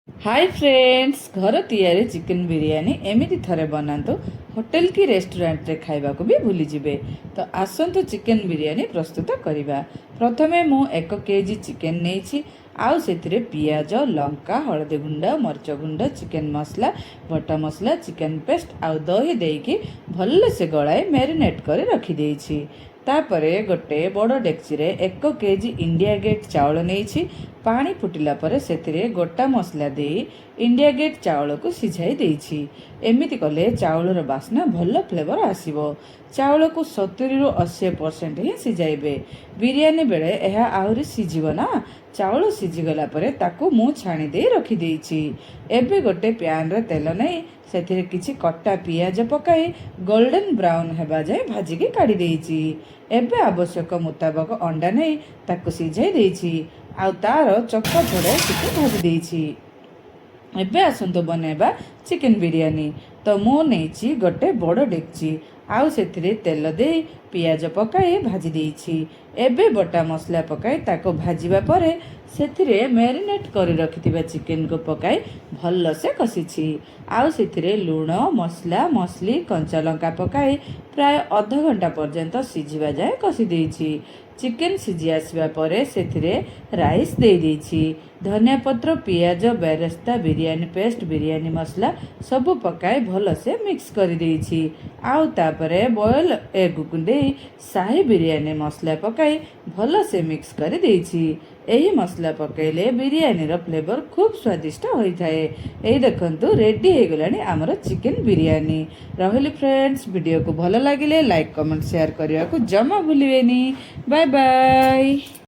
Hi friends, घर तैयारी chicken biryani एमती थे बनातु होटेल की रेस्टोरेंट रे खाइबा को भी भूली जिबे। तो आसंतु चिकन बिरयानी प्रस्तुत करिबा। प्रथमे मु 1 केजी चिकन नेछि। आउ सेतिरे पियाज, लंका, हळदी गुंड, मरच गुंड, चिकन मसला, बटा मसला, चिकन पेस्ट आउ दही देकी भल्ले से गलाए मैरिनेट करे रखी देछि। तापरे गोटे बड़ डेक्ची रे 1 केजी इंडिया गेट चावल नेछि। पानी फुटिला परे सेतिरे गोटा मसला दे इंडिया गेट चावल को सिझाई देछि। एमिति कले चावलर बास्ना भल फ्लेवर आसीबो। चावल को 70 रु 80% ही सिझाइबे। बिरयानी बेले एहा आहुरी सिझिबो ना। चावल सिझिगला परे ताकू मु छाणी दे रखी देछि। एबे गोटे प्यान रे तेल नै सेतिरे किछि कट्टा पियाज पकाई गोल्डन ब्राउन हेबा जाय भाजी के काढी देछि। एबे आवश्यक मुताबक अंडा नै ताकू सिझाई देछि। आउ तार चक्का छोड़े चिकन भाजी देछि। एबे आसंतु बनेबा चिकन बिरयानी। तो मु नेछि गोटे बड़ डेक्ची। आउ सेथिरे तेल दे पियाज पकाई भाजी देछि। एबे बटा मसला पकाई ताको भाजीबा परे सेथिरे मैरिनेट करि रखिथिबा चिकन को पकाई भल्ल से कसिछि। आउ सेथिरे लूण, मसला, मसली, कंचा लंका पकाई प्राय आधा घंटा पर्यंत सिझिबा जाय कसी देछि। चिकन सिझी आसवा परे सेथिरे राइस दे देछि। धनिया पत्र, पियाज, बेरेस्ता, बिरयानी पेस्ट, बिरयानी मसला सब पकाई भल से मिक्स कर देछि। आउ तापरे बॉयल एग को दे शाही बिरयानी मसला पकाई भल से मिक्स कर देछि। एही मसला पकाइले बिरयानी रो फ्लेवर खूब स्वादिष्ट होई थाए। एही देखंतु रेडी हे गलानी हमर चिकन बिरयानी। रहली फ्रेंड्स, वीडियो को भल लागिले लाइक, कमेंट, शेयर करिया को जमा भूलिबेनी। Bye bye.